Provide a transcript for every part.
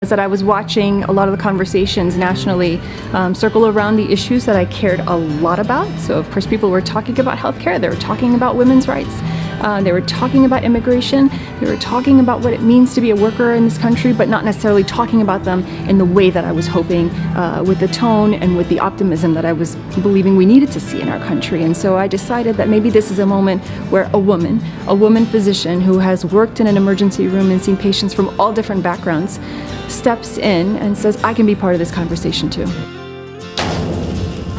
That I was watching a lot of the conversations nationally circle around the issues that I cared a lot about. So of course people were talking about healthcare, they were talking about women's rights, they were talking about immigration, they were talking about what it means to be a worker in this country, but not necessarily talking about them in the way that I was hoping, with the tone and with the optimism that I was believing we needed to see in our country. And so I decided that maybe this is a moment where a woman physician who has worked in an emergency room and seen patients from all different backgrounds steps in and says, I can be part of this conversation too.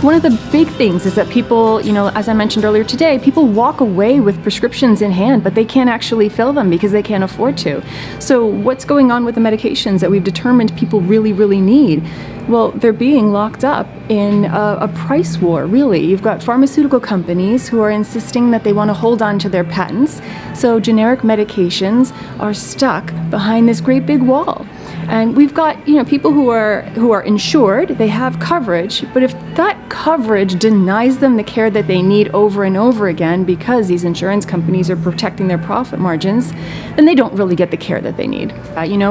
One of the big things is that people, as I mentioned earlier today, people walk away with prescriptions in hand, but they can't actually fill them because they can't afford to. So what's going on with the medications that we've determined people really, really need? Well, they're being locked up in a price war, really. You've got pharmaceutical companies who are insisting that they want to hold on to their patents, so generic medications are stuck behind this great big wall. And we've got, people who are insured, they have coverage, but if that coverage denies them the care that they need over and over again because these insurance companies are protecting their profit margins, then they don't really get the care that they need.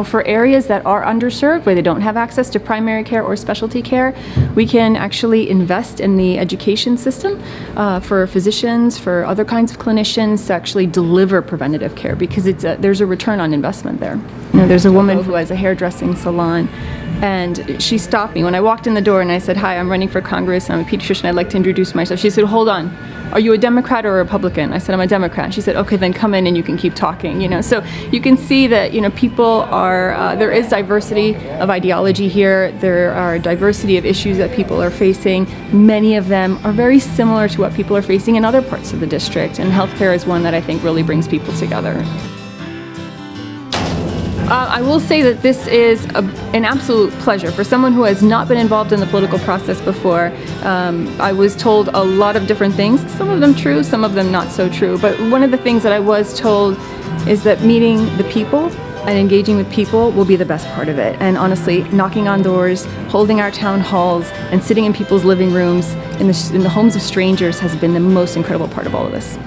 For areas that are underserved, where they don't have access to primary care or specialty care, we can actually invest in the education system for physicians, for other kinds of clinicians to actually deliver preventative care, because there's a return on investment there. There's a woman who has a hairdressing salon, and she stopped me when I walked in the door and I said, hi, I'm running for Congress, I'm a pediatrician, I'd like to introduce myself. She said, hold on, are you a Democrat or a Republican? I said, I'm a Democrat. She said, okay, then come in and you can keep talking. So you can see that people are, there is diversity of ideology here, there are diversity of issues that people are facing. Many of them are very similar to what people are facing in other parts of the district, and healthcare is one that I think really brings people together. I will say that this is an absolute pleasure for someone who has not been involved in the political process before. I was told a lot of different things, some of them true, some of them not so true, but one of the things that I was told is that meeting the people and engaging with people will be the best part of it. And honestly, knocking on doors, holding our town halls, and sitting in people's living rooms in the homes of strangers has been the most incredible part of all of this.